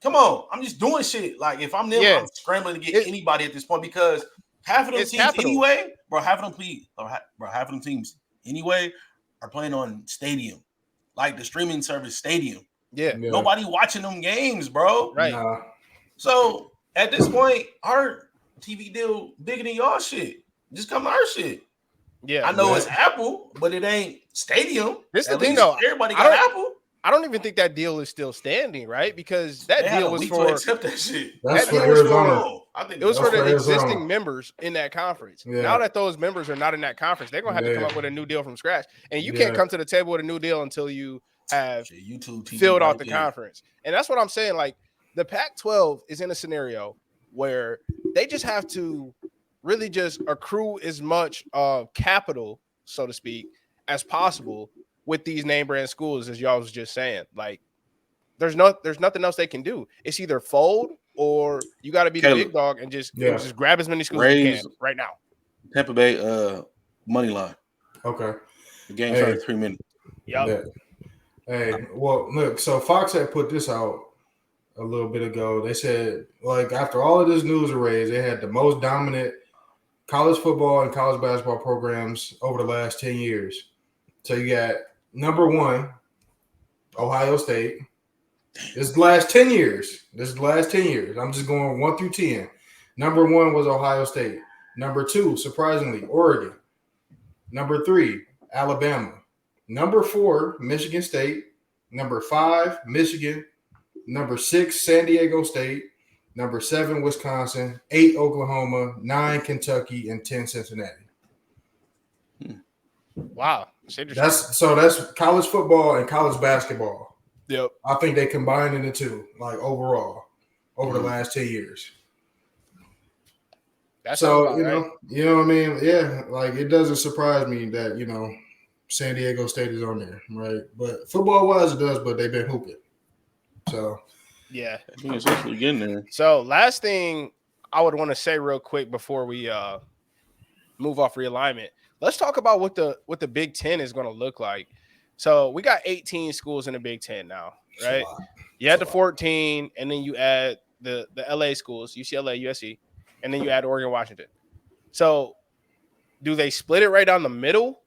Speaker 1: come on. I'm just doing shit. Like, if I'm them, I'm scrambling to get anybody at this point because half of them teams anyway, half of them teams anyway are playing on stadium. Like the streaming service stadium.
Speaker 2: Yeah.
Speaker 1: Nobody watching them games, bro.
Speaker 2: Right.
Speaker 1: So at this point, our TV deal bigger than y'all shit. Just come to our shit.
Speaker 2: Yeah.
Speaker 1: I know it's Apple, but it ain't stadium.
Speaker 2: This is the thing, though.
Speaker 1: Everybody got Apple.
Speaker 2: I don't even think that deal is still standing, right? Because that deal was for
Speaker 1: accept that shit.
Speaker 3: That's for Arizona.
Speaker 2: It was for the existing members in that conference. Yeah. Now that those members are not in that conference, they're gonna have to come up with a new deal from scratch. And you can't come to the table with a new deal until you have filled out the conference. And that's what I'm saying. Like the Pac-12 is in a scenario where they just have to really just accrue as much capital, so to speak, as possible with these name brand schools, as y'all was just saying. Like there's nothing else they can do. It's either fold or you got to be the big dog and just grab as many schools as you can right now.
Speaker 1: Tampa Bay money line.
Speaker 3: Okay.
Speaker 1: The game started 3 minutes.
Speaker 2: Yep.
Speaker 3: Hey, well, look, so Fox had put this out a little bit ago. They said, like, after all of this news arrays, they had the most dominant college football and college basketball programs over the last 10 years. So you got number 1, Ohio State. This is the last 10 years. I'm just going 1 through 10. Number 1 was Ohio State. Number 2, surprisingly, Oregon. Number 3, Alabama. Number 4, Michigan State. Number 5, Michigan. Number 6, San Diego State. Number 7, Wisconsin. 8, Oklahoma. 9, Kentucky. And 10, Cincinnati.
Speaker 2: Wow. It's interesting.
Speaker 3: That's college football and college basketball.
Speaker 2: Yep.
Speaker 3: I think they combined in the two, like overall, over the last 10 years.
Speaker 2: That's
Speaker 3: so
Speaker 2: right.
Speaker 3: You know what I mean? Yeah, like it doesn't surprise me that San Diego State is on there, right? But football wise, it does. But they've been hooping. So
Speaker 2: yeah,
Speaker 1: I think it's actually getting there.
Speaker 2: So last thing I would want to say real quick before we move off realignment, let's talk about what the Big Ten is going to look like. So we got 18 schools in the Big Ten now, right? You add the 14, and then you add the LA schools, UCLA, USC, and then you add Oregon, Washington. So do they split it right down the middle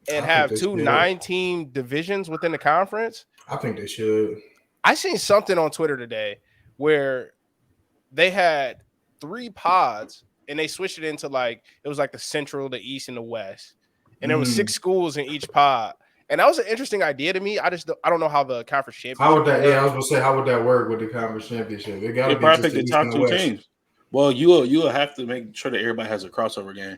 Speaker 2: and have two 9-team divisions within the conference?
Speaker 3: I think they should.
Speaker 2: I seen something on Twitter today where they had 3 pods and they switched it into it was like the Central, the East, and the West. And there was 6 schools in each pod. And that was an interesting idea to me. I don't know how the conference championship.
Speaker 3: How would that? Yeah, I was gonna say, how would that work with the conference championship? It got to be
Speaker 1: probably
Speaker 3: just
Speaker 1: pick the top 2 teams. Well, you'll have to make sure that everybody has a crossover game.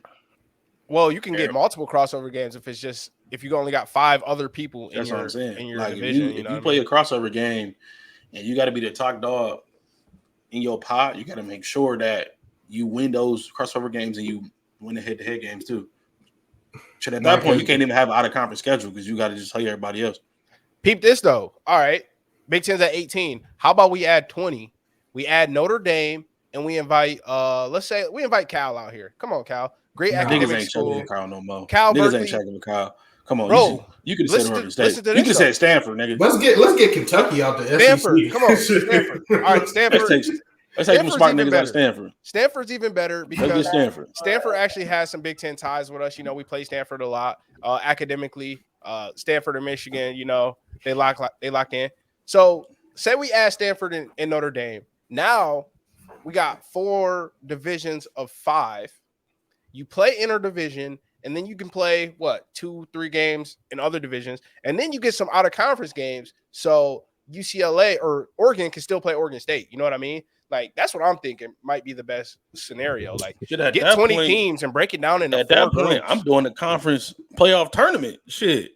Speaker 2: Well, you can get multiple crossover games if you only got 5 other people in your division.
Speaker 1: If you play a crossover game and you got to be the top dog in your pot, you got to make sure that you win those crossover games and you win the head-to-head games too. So at that point, you can't even have an out-of-conference schedule because you got to just play everybody else.
Speaker 2: Peep this, though. All right. Big Ten's at 18. How about we add 20? We add Notre Dame, and we invite, let's say, we invite Cal out here. Come on, Cal. Great academic school.
Speaker 1: Niggas ain't checking with Kyle no more.
Speaker 2: Cal
Speaker 1: niggas
Speaker 2: Berkeley.
Speaker 1: ain't checking with Kyle. Come on,
Speaker 2: bro.
Speaker 1: You could have said Oregon State. You could have said Stanford, nigga.
Speaker 3: Let's get Kentucky out the
Speaker 2: Stanford.
Speaker 3: SEC.
Speaker 2: Come on, Stanford. All right, Stanford.
Speaker 1: Let's take some smart niggas out of Stanford.
Speaker 2: Stanford's even better because Stanford actually has some Big Ten ties with us. We play Stanford a lot academically. Stanford and Michigan, they locked in. So say we add Stanford and Notre Dame. Now we got 4 divisions of 5. You play interdivision, and then you can play 2-3 games in other divisions, and then you get some out of conference games. So UCLA or Oregon can still play Oregon State. You know what I mean? That's what I'm thinking might be the best scenario. Get 20 teams and break it down into 4 groups. Point,
Speaker 1: I'm doing the conference playoff tournament. Shit.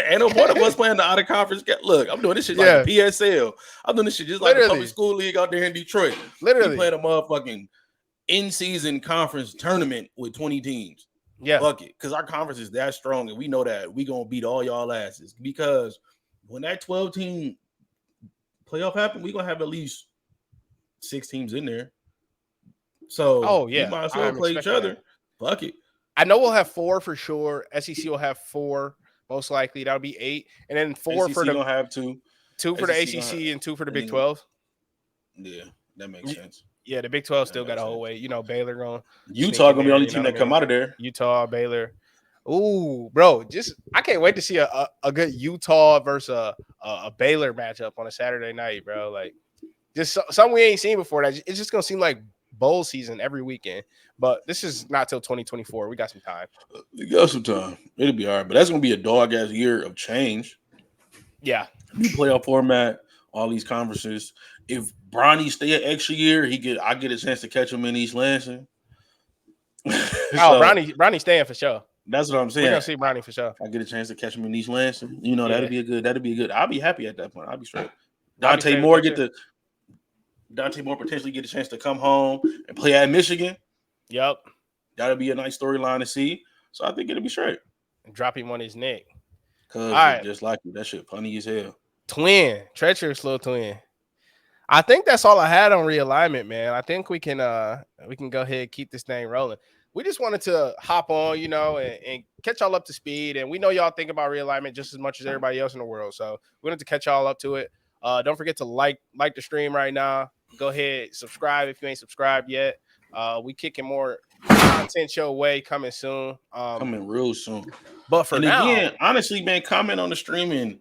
Speaker 1: Ain't no one of us playing the out of conference. Look, I'm doing this shit like the PSL. I'm doing this shit just like the public school league out there in Detroit.
Speaker 2: Literally.
Speaker 1: We playing a motherfucking in-season conference tournament with 20 teams.
Speaker 2: Yeah.
Speaker 1: Fuck it. Because our conference is that strong and we know that we going to beat all y'all asses. Because when that 12-team playoff happen, we going to have at least 6 teams in there. So we might as well play each other. Fuck it.
Speaker 2: I know we'll have 4 for sure. SEC will have 4, most likely. That'll be 8. And then 4 for the
Speaker 1: gonna have 2.
Speaker 2: 2 for the ACC and 2 for the Big 12.
Speaker 1: Yeah, that makes sense.
Speaker 2: Yeah, the Big 12 still got a whole way. Baylor going.
Speaker 1: Utah gonna be the only team that come out of there.
Speaker 2: Utah, Baylor. Ooh, bro, I can't wait to see a good Utah versus a Baylor matchup on a Saturday night, bro. Just something we ain't seen before. That it's just gonna seem like bowl season every weekend. But this is not till 2024. We got some time.
Speaker 1: We got some time. It'll be all right. But that's gonna be a dog ass year of change.
Speaker 2: Yeah,
Speaker 1: new playoff format, all these conferences. If Bronny stay an extra year, I get a chance to catch him in East Lansing.
Speaker 2: Bronny staying for sure.
Speaker 1: That's what I'm saying.
Speaker 2: We're gonna see Bronny for sure.
Speaker 1: I get a chance to catch him in East Lansing. That'd be a good. I'll be happy at that point. I'll be straight. Dante Moore potentially get a chance to come home and play at Michigan.
Speaker 2: Yep.
Speaker 1: That'll be a nice storyline to see. So I think it'll be straight.
Speaker 2: And drop him on his neck.
Speaker 1: Cause just like you, that shit funny as hell.
Speaker 2: Treacherous little twin. I think that's all I had on realignment, man. I think we can go ahead and keep this thing rolling. We just wanted to hop on, and catch y'all up to speed. And we know y'all think about realignment just as much as everybody else in the world. So we wanted to catch y'all up to it. Don't forget to like the stream right now. Go ahead, subscribe if you ain't subscribed yet. We kicking more content your way coming soon.
Speaker 1: Coming real soon.
Speaker 2: But for now,
Speaker 1: again, honestly, man, comment on the stream and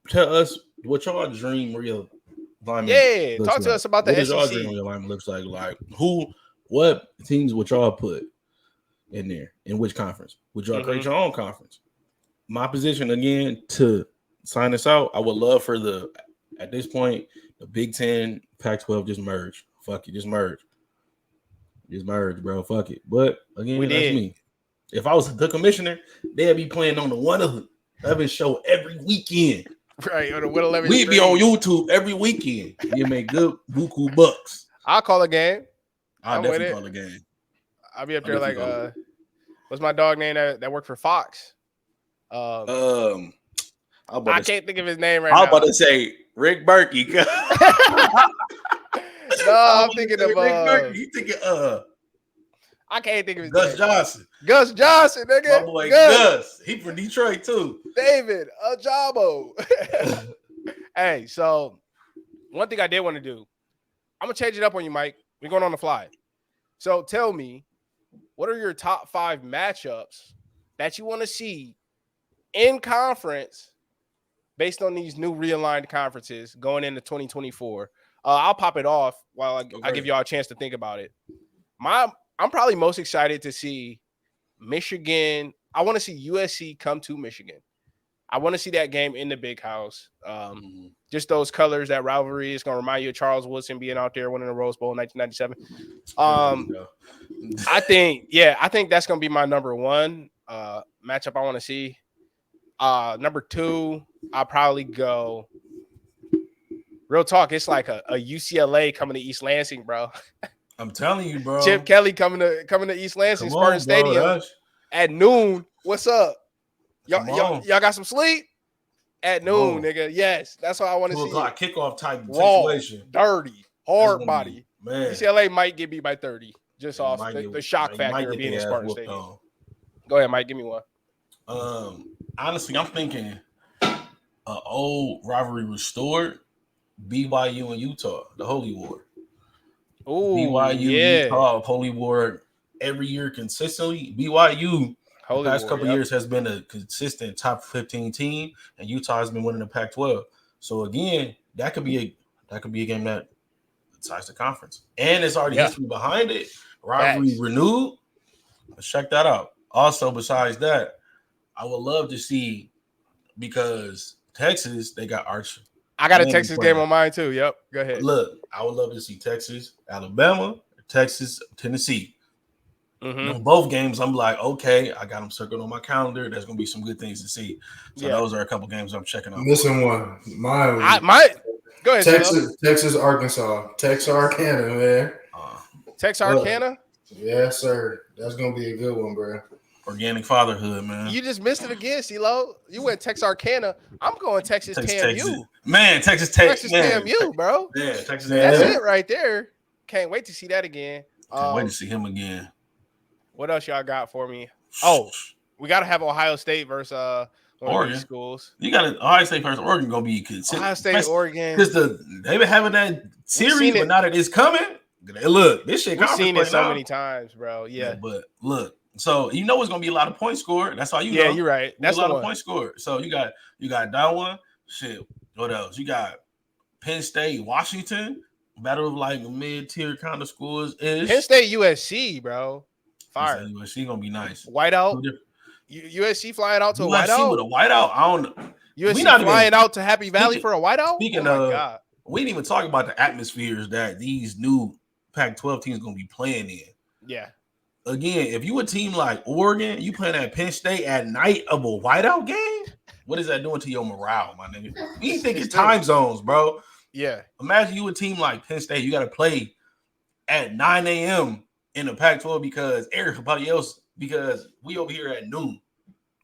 Speaker 1: tell us what y'all dream real alignment.
Speaker 2: Yeah, talk to us about the SEC.
Speaker 1: What y'all dream real alignment looks like? What teams would y'all put in there? In which conference? Would y'all create your own conference? My position again to sign this out. I would love for at this point the Big Ten, Pac-12 just merge. Fuck it, just merge. Just merge, bro. Fuck it. But again, that's me. If I was the commissioner, they'd be playing on the 111 show every weekend.
Speaker 2: Right, on the 111.
Speaker 1: We'd be on YouTube every weekend. You make good buku bucks.
Speaker 2: I'll call a game.
Speaker 1: I'll definitely call a game.
Speaker 2: I'll be up there like what's my dog name that worked for Fox? I can't think of his name right now.
Speaker 1: I was about to say Rick Berkey.
Speaker 2: No, I'm thinking of
Speaker 1: Rick Berkey. You thinking
Speaker 2: I can't think of his
Speaker 1: Gus
Speaker 2: name.
Speaker 1: Johnson.
Speaker 2: Gus Johnson, nigga.
Speaker 1: My boy Gus. He from Detroit too.
Speaker 2: David Ajabo. Hey, so one thing I did want to do, I'm gonna change it up on you, Mike. We're going on the fly. So tell me, what are your top 5 matchups that you want to see in conference based on these new realigned conferences going into 2024? I'll pop it off while I give y'all a chance to think about it. I'm probably most excited to see Michigan. I want to see USC come to Michigan. I want to see that game in the big house. Just those colors, that rivalry is going to remind you of Charles Woodson being out there winning the Rose Bowl in 1997. I think that's going to be my number 1 matchup I want to see. Number 2, I'll probably go. Real talk, it's like a UCLA coming to East Lansing, bro.
Speaker 1: I'm telling you, bro.
Speaker 2: Chip Kelly coming to East Lansing, Spartan Stadium at noon. What's up? Y'all got some sleep? At noon, nigga. Yes, that's what I want to see.
Speaker 1: 2 o'clock kickoff type
Speaker 2: raw,
Speaker 1: situation.
Speaker 2: Dirty, hard body.
Speaker 1: Man.
Speaker 2: UCLA might get beat by 30 just off the shock factor of being in Spartan Stadium. Go ahead, Mike. Give me one.
Speaker 1: Honestly, I'm thinking old rivalry restored. BYU and Utah, the Holy War.
Speaker 2: Ooh,
Speaker 1: BYU, Utah, Holy War every year consistently. BYU the past couple years has been a consistent top 15 team, and Utah has been winning the Pac-12. So again, that could be a game that decides the conference, and it's already history behind it. Rivalry renewed. Let's check that out. Also, besides that, I would love to see, because Texas, they got Arch.
Speaker 2: I got a Texas game on mine too. Yep. Go ahead.
Speaker 1: Look, I would love to see Texas, Alabama, Texas, Tennessee. Both games, I'm like, okay, I got them circled on my calendar. There's going to be some good things to see. So those are a couple games I'm checking out.
Speaker 3: Missing one.
Speaker 2: Go ahead.
Speaker 3: Texas, Arkansas. Texarkana, man.
Speaker 2: Texarkana?
Speaker 3: Yes, sir. That's going to be a good one, bro.
Speaker 1: Organic fatherhood, man.
Speaker 2: You just missed it again, CeeLo. You went Texarkana. I'm going Texas TAMU.
Speaker 1: Man, Texas
Speaker 2: TAMU, bro.
Speaker 1: Yeah, Texas.
Speaker 2: That's it right there. Can't wait to see that again.
Speaker 1: Can't wait to see him again.
Speaker 2: What else y'all got for me? Oh, we got to have Ohio State versus Oregon schools.
Speaker 1: You got Ohio State versus Oregon going to be consistent.
Speaker 2: Ohio State, Oregon.
Speaker 1: Because they've been having that series, but now that it's coming, look, this shit.
Speaker 2: We've seen it so many times, bro. Yeah,
Speaker 1: but look. So you know it's gonna be a lot of points scored. That's all you know.
Speaker 2: Yeah, you're right. That's
Speaker 1: a lot of points scored. So you got that one. Shit. What else? You got Penn State, Washington. Battle of like mid-tier kind of schools.
Speaker 2: Penn State, USC, bro. Fire.
Speaker 1: USC gonna be nice.
Speaker 2: Whiteout. USC flying out to a whiteout.
Speaker 1: USC with a whiteout. I don't know.
Speaker 2: USC flying out to Happy Valley for a whiteout.
Speaker 1: Speaking of, we didn't even talk about the atmospheres that these new Pac-12 teams gonna be playing in.
Speaker 2: Yeah.
Speaker 1: Again, if you a team like Oregon, you playing at Penn State at night of a whiteout game, what is that doing to your morale, my nigga? You think it's time zones, bro.
Speaker 2: Yeah.
Speaker 1: Imagine you a team like Penn State, you got to play at 9 a.m. in the Pac-12 because everybody else, because we over here at noon.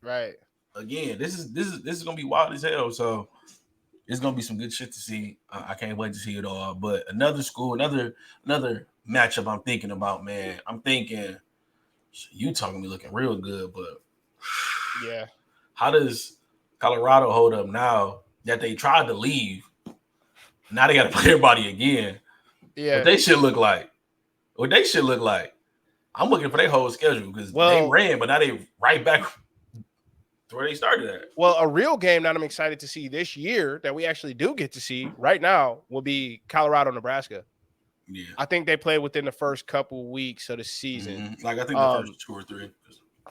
Speaker 2: Right.
Speaker 1: Again, this is gonna be wild as hell. So it's gonna be some good shit to see. I can't wait to see it all. But another school, another matchup I'm thinking about, man. I'm thinking Utah gonna be looking real good, but
Speaker 2: yeah,
Speaker 1: how does Colorado hold up now that they tried to leave? Now they got to play everybody again.
Speaker 2: Yeah,
Speaker 1: what they should look like. I'm looking for their whole schedule because they ran, but now they right back to where they started at.
Speaker 2: Well, a real game that I'm excited to see this year that we actually do get to see right now will be Colorado, Nebraska.
Speaker 1: Yeah,
Speaker 2: I think they play within the first couple weeks of the season.
Speaker 1: Mm-hmm. Like I think the first 2 or 3.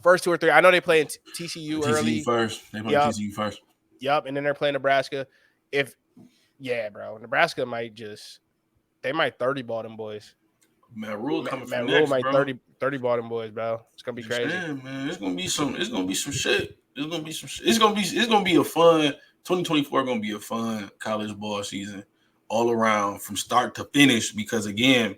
Speaker 2: First 2 or 3. I know they play in TCU early.
Speaker 1: First. They play TCU first.
Speaker 2: Yep, and then they're playing Nebraska. Bro, Nebraska might 30 ball them boys.
Speaker 1: Matt Rule coming
Speaker 2: Matt
Speaker 1: from
Speaker 2: Rule
Speaker 1: next,
Speaker 2: might
Speaker 1: bro.
Speaker 2: 30 ball them boys, bro. It's gonna be crazy.
Speaker 1: Man, it's gonna be some shit. It's gonna be a fun 2024. Gonna be a fun college ball season all around from start to finish. Because again,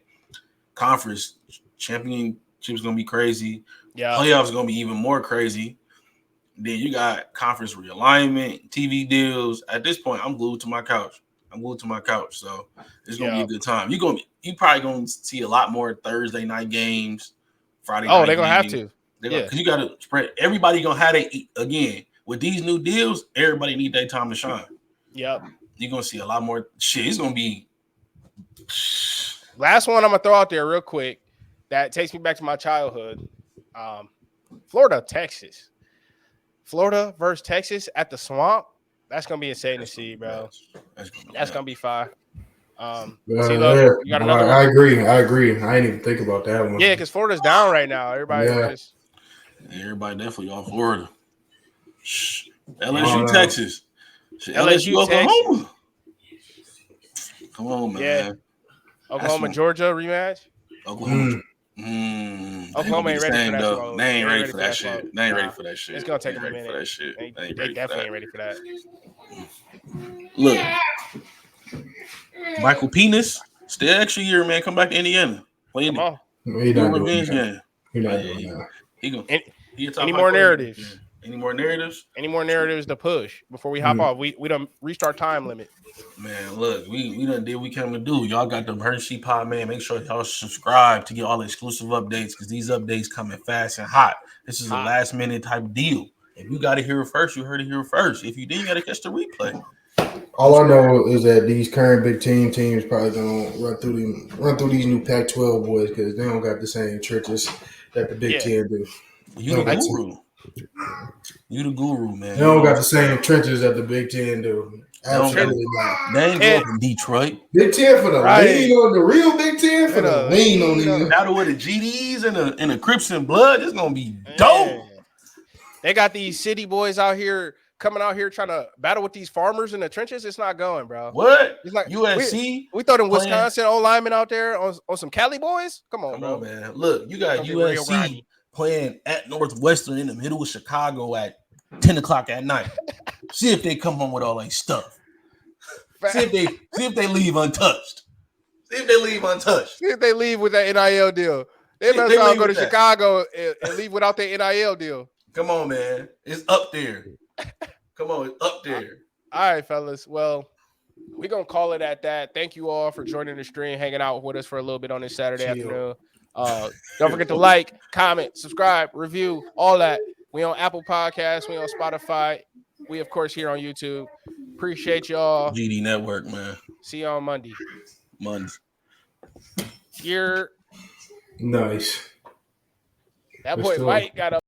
Speaker 1: conference championship's gonna be crazy.
Speaker 2: Yeah,
Speaker 1: Playoffs gonna be even more crazy. Then you got conference realignment, TV deals. At this point, I'm glued to my couch. So it's gonna be a good time. You probably gonna see a lot more Thursday night games, Friday night.
Speaker 2: Oh, they're gonna have to.
Speaker 1: Because you gotta spread. Everybody gonna have again with these new deals. Everybody need their time to shine.
Speaker 2: Yep.
Speaker 1: You're gonna see a lot more shit. It's gonna be.
Speaker 2: Last one I'm gonna throw out there real quick. That takes me back to my childhood. Florida versus Texas at the Swamp. That's gonna be insane to see, bro. That's gonna be fine. You got another one?
Speaker 3: I agree. I didn't even think about that one.
Speaker 2: Yeah, because Florida's down right now. Everybody
Speaker 1: Definitely on Florida. LSU, Texas.
Speaker 2: LSU,
Speaker 1: Oklahoma. Come on, man.
Speaker 2: Yeah. Oklahoma, Georgia rematch.
Speaker 1: Oklahoma.
Speaker 2: Oklahoma ain't ready for that.
Speaker 1: Though. They ain't ready for that shit. They ain't ready for that shit.
Speaker 2: It's gonna take them a minute.
Speaker 1: For that shit.
Speaker 2: They definitely ain't ready for that.
Speaker 1: Look, Michael Penis, stay an extra year, man. Come back to Indiana.
Speaker 2: Come on.
Speaker 3: He's not doing that. He's not doing that.
Speaker 2: Any more narratives?
Speaker 1: Any more narratives?
Speaker 2: Any more narratives to push before we hop off? We done reached our time limit.
Speaker 1: Man, look, we done did what we came to do. Y'all got the Hershey Pod, man. Make sure y'all subscribe to get all the exclusive updates because these updates coming fast and hot. This is a last minute type deal. If you got to hear it first, you heard it here first. If you didn't, you got to catch the replay.
Speaker 3: All I know is that these current Big Ten teams probably gonna run through these new Pac-12 boys because they don't got the same churches that the Big Ten do.
Speaker 1: You the guru. You the guru, man.
Speaker 3: They don't got the same trenches that the Big Ten do. Absolutely not.
Speaker 1: They ain't go up in Detroit.
Speaker 3: Big Ten for the lean on the real Big Ten for the lean on the
Speaker 1: battle with the GDs and the Crips and Blood. It's gonna be dope.
Speaker 2: They got these city boys out here coming out here trying to battle with these farmers in the trenches. It's not going, bro.
Speaker 1: What?
Speaker 2: It's like
Speaker 1: USC.
Speaker 2: We throw them Wisconsin O linemen out there on some Cali boys. Come on,
Speaker 1: bro. Man. Look, you got USC playing at Northwestern in the middle of Chicago at 10 o'clock at night. See if they come home with all that stuff. See if they leave untouched. See if they leave with that
Speaker 2: NIL deal. They better go to Chicago and leave without their NIL deal.
Speaker 1: Come on, man. It's up there. Come on, it's up there.
Speaker 2: All right, fellas. Well, we're going to call it at that. Thank you all for joining the stream, hanging out with us for a little bit on this Saturday afternoon. Don't forget to like, comment, subscribe, review, all that. We on Apple Podcasts. We on Spotify. We, of course, here on YouTube. Appreciate y'all.
Speaker 1: GD Network, man.
Speaker 2: See you on Monday. You're
Speaker 3: nice.
Speaker 2: That boy Mike got a